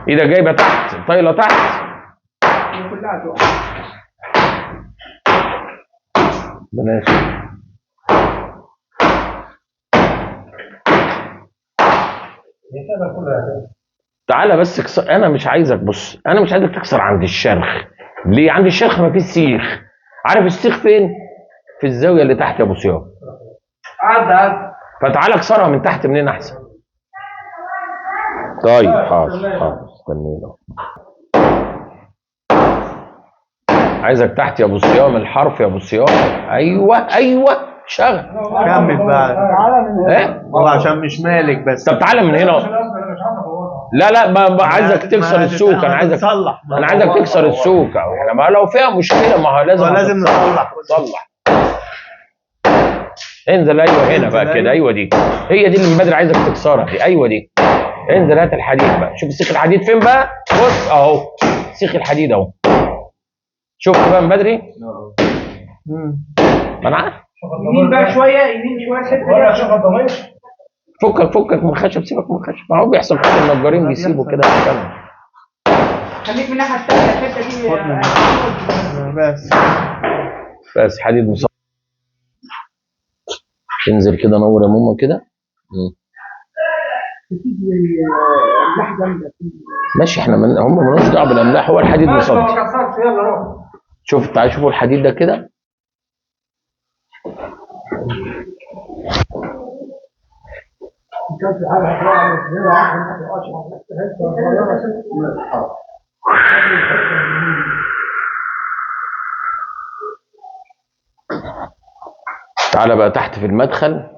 ايدك جايبه تحت، طايله تحت. كلها تقع. بلاش. تعالى بس اكسر، انا مش عايزك، بص انا مش عايزك تكسر عند الشرخ. ليه؟ عند الشرخ مفيش سيخ. عارف السيخ فين؟ في الزاويه اللي تحت يا ابو صيام. عدى. فتعالى اكسرها من تحت منين احسن. طيب حاضر حاضر، استنينا. عايزك تحت يا ابو صيام، الحرف يا ابو صيام. ايوه ايوه، شغل. كمل بقى. ايه؟ هو عشان مش مالك بس. طب تعالى من هنا. لا لا، عايزك تكسر السوكه، انا عايزك نصلح. انا عايزك تكسر السوكه. احنا ما لو فيها مشكله ما هو لازم نصلح. انزل. ايوه هنا بقى كده، ايوه دي هي دي اللي من بدري عايزك تكسرها دي. ايوه دي. انزل هات الحديد بقى، شوف سيخ الحديد فين بقى. بص اهو سيخ الحديد اهو. شفت بقى من بدري؟ ما انا عارف. يمين بقى شويه، يمين شويه. فكك من الخشب، سيبك من الخشب. ما هو بيحصل كل النجارين بيسيبوا كده مكانهم. خليك من الناحيه الثانيه، الحته دي بس حديد مصاب. انزل كده، نور يا ماما كده. ماشي، احنا هم مالوش دعوه بالاملاح، هو الحديد مصاب. شوف تعالوا شوفوا الحديد ده كده. تعالى بقى تحت في المدخل.